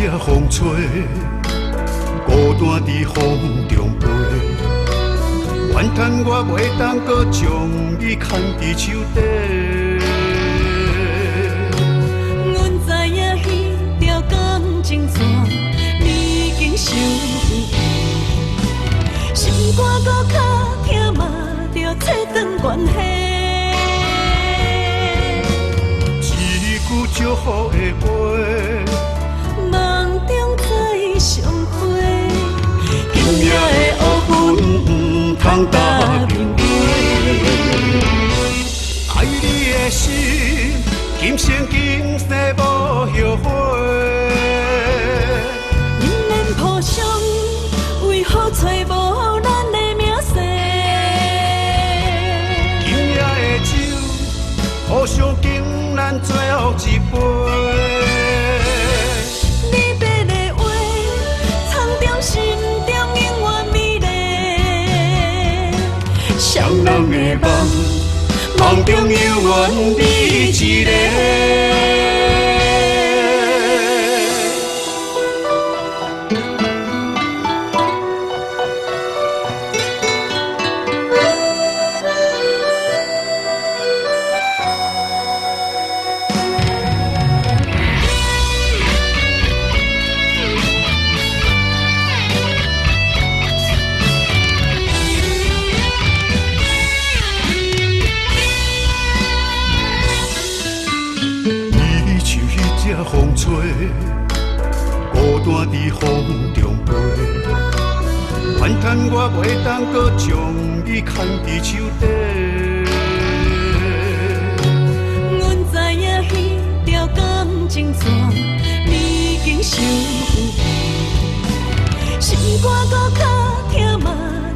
这风吹，孤单伫风中飞。怨叹我袂当搁将你牵伫手底。阮知影彼条感情线已经伤远，心肝搁较痛嘛，着切断关系。一句祝福的话，梦中再相会。今夜的乌云不通打面飞。爱你的心，今生今世无后悔。因缘谱上，为何找无咱的名姓？今夜的酒，互相敬咱最后一杯。你要的话，藏在心中永远美丽。双人的梦，梦中永远你一个。风吹，孤单伫风中飞。怨叹我袂当搁将你牵伫手底。阮知影彼条感情线已经伤远，心肝搁较痛嘛，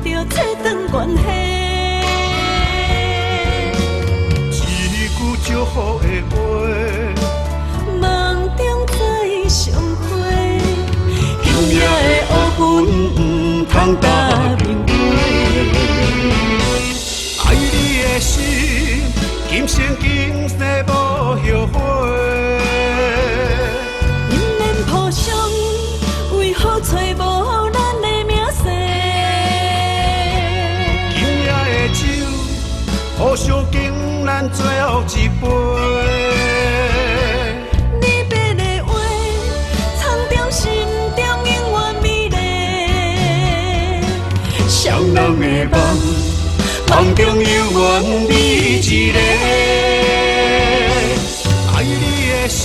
着切断关系。一句祝福的话，梦中再相会。今夜的乌云不通打面飞。爱你的心，今生今世无后悔。因缘谱上，为何找无咱的名姓？今夜的酒，互相敬咱最后一杯。你要的话，藏在心中永远美丽。双人的梦，梦中永远你一个。爱你的心，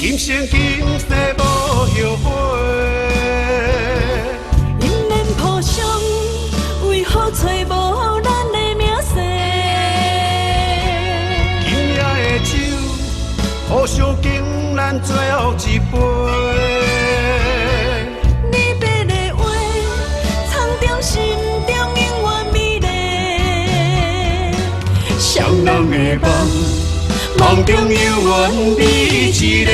今生今世无后悔。因缘谱上，为何找无咱的名姓？今夜的酒，互相敬咱最后一杯。你要的话，藏在心中永远美丽。双人的梦，梦中永远你一个。